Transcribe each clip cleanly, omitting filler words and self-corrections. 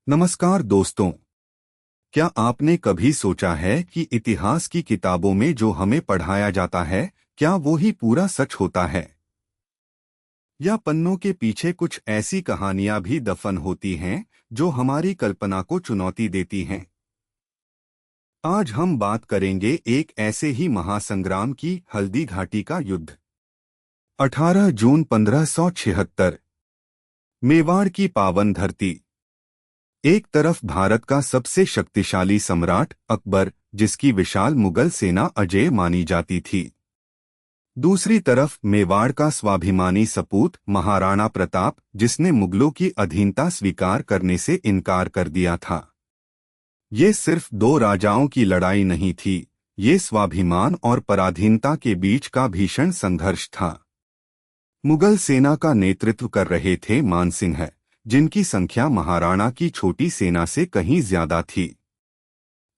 नमस्कार दोस्तों। क्या आपने कभी सोचा है कि इतिहास की किताबों में जो हमें पढ़ाया जाता है, क्या वो ही पूरा सच होता है? या पन्नों के पीछे कुछ ऐसी कहानियां भी दफन होती हैं जो हमारी कल्पना को चुनौती देती हैं? आज हम बात करेंगे एक ऐसे ही महासंग्राम की, हल्दी घाटी का युद्ध। 18 जून 1576। मेवाड़ की पावन धरती। एक तरफ भारत का सबसे शक्तिशाली सम्राट अकबर, जिसकी विशाल मुगल सेना अजेय मानी जाती थी। दूसरी तरफ मेवाड़ का स्वाभिमानी सपूत महाराणा प्रताप, जिसने मुगलों की अधीनता स्वीकार करने से इनकार कर दिया था। ये सिर्फ दो राजाओं की लड़ाई नहीं थी, ये स्वाभिमान और पराधीनता के बीच का भीषण संघर्ष था। मुगल सेना का नेतृत्व कर रहे थे मानसिंह, जिनकी संख्या महाराणा की छोटी सेना से कहीं ज्यादा थी।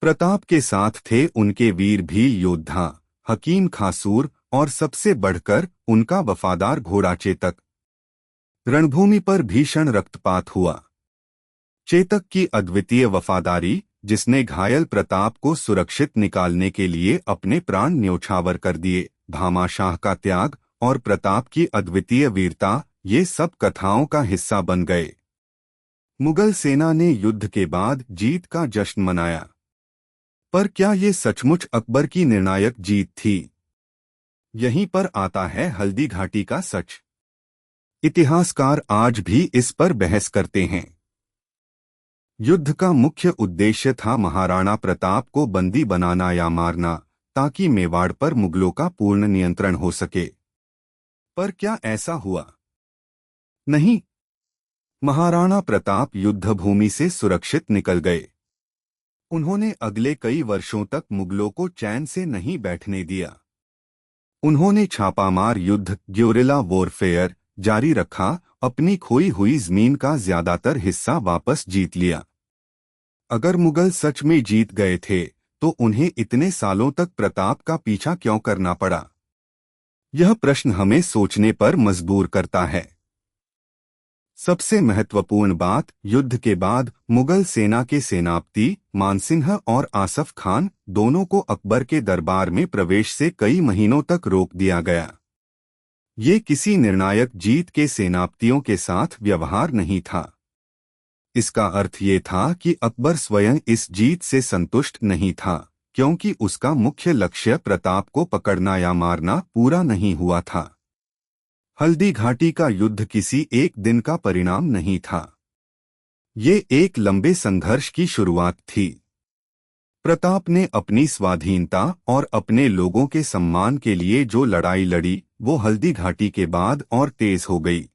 प्रताप के साथ थे उनके वीर भील योद्धा हकीम खासूर और सबसे बढ़कर उनका वफादार घोड़ा चेतक। रणभूमि पर भीषण रक्तपात हुआ। चेतक की अद्वितीय वफादारी, जिसने घायल प्रताप को सुरक्षित निकालने के लिए अपने प्राण न्योछावर कर दिए, भामाशाह का त्याग और प्रताप की अद्वितीय वीरता, ये सब कथाओं का हिस्सा बन गए। मुगल सेना ने युद्ध के बाद जीत का जश्न मनाया, पर क्या ये सचमुच अकबर की निर्णायक जीत थी? यहीं पर आता है हल्दी घाटी का सच। इतिहासकार आज भी इस पर बहस करते हैं। युद्ध का मुख्य उद्देश्य था महाराणा प्रताप को बंदी बनाना या मारना, ताकि मेवाड़ पर मुगलों का पूर्ण नियंत्रण हो सके। पर क्या ऐसा हुआ? नहीं। महाराणा प्रताप युद्धभूमि से सुरक्षित निकल गए। उन्होंने अगले कई वर्षों तक मुगलों को चैन से नहीं बैठने दिया। उन्होंने छापामार युद्ध, ग्योरिला वॉरफेयर, जारी रखा, अपनी खोई हुई जमीन का ज्यादातर हिस्सा वापस जीत लिया। अगर मुगल सच में जीत गए थे, तो उन्हें इतने सालों तक प्रताप का पीछा क्यों करना पड़ा? यह प्रश्न हमें सोचने पर मजबूर करता है। सबसे महत्वपूर्ण बात, युद्ध के बाद मुगल सेना के सेनापति मानसिंह और आसफ खान दोनों को अकबर के दरबार में प्रवेश से कई महीनों तक रोक दिया गया। ये किसी निर्णायक जीत के सेनापतियों के साथ व्यवहार नहीं था। इसका अर्थ ये था कि अकबर स्वयं इस जीत से संतुष्ट नहीं था, क्योंकि उसका मुख्य लक्ष्य प्रताप को पकड़ना या मारना पूरा नहीं हुआ था। हल्दी घाटी का युद्ध किसी एक दिन का परिणाम नहीं था। ये एक लंबे संघर्ष की शुरुआत थी। प्रताप ने अपनी स्वाधीनता और अपने लोगों के सम्मान के लिए जो लड़ाई लड़ी, वो हल्दी घाटी के बाद और तेज हो गई।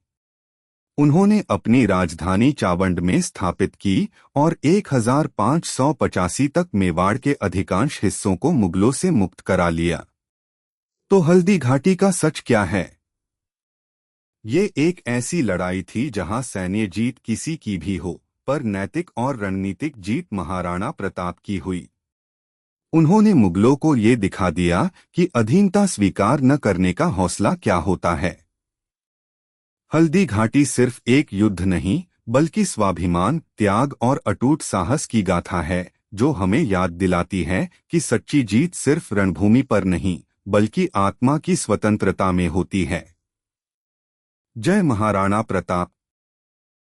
उन्होंने अपनी राजधानी चावंड में स्थापित की और 1585 तक मेवाड़ के अधिकांश हिस्सों को मुगलों से मुक्त करा लिया। तो हल्दी घाटी का सच क्या है? ये एक ऐसी लड़ाई थी जहां सैन्य जीत किसी की भी हो, पर नैतिक और रणनीतिक जीत महाराणा प्रताप की हुई। उन्होंने मुगलों को ये दिखा दिया कि अधीनता स्वीकार न करने का हौसला क्या होता है। हल्दी घाटी सिर्फ एक युद्ध नहीं, बल्कि स्वाभिमान, त्याग और अटूट साहस की गाथा है, जो हमें याद दिलाती है कि सच्ची जीत सिर्फ रणभूमि पर नहीं, बल्कि आत्मा की स्वतंत्रता में होती है। जय महाराणा प्रताप।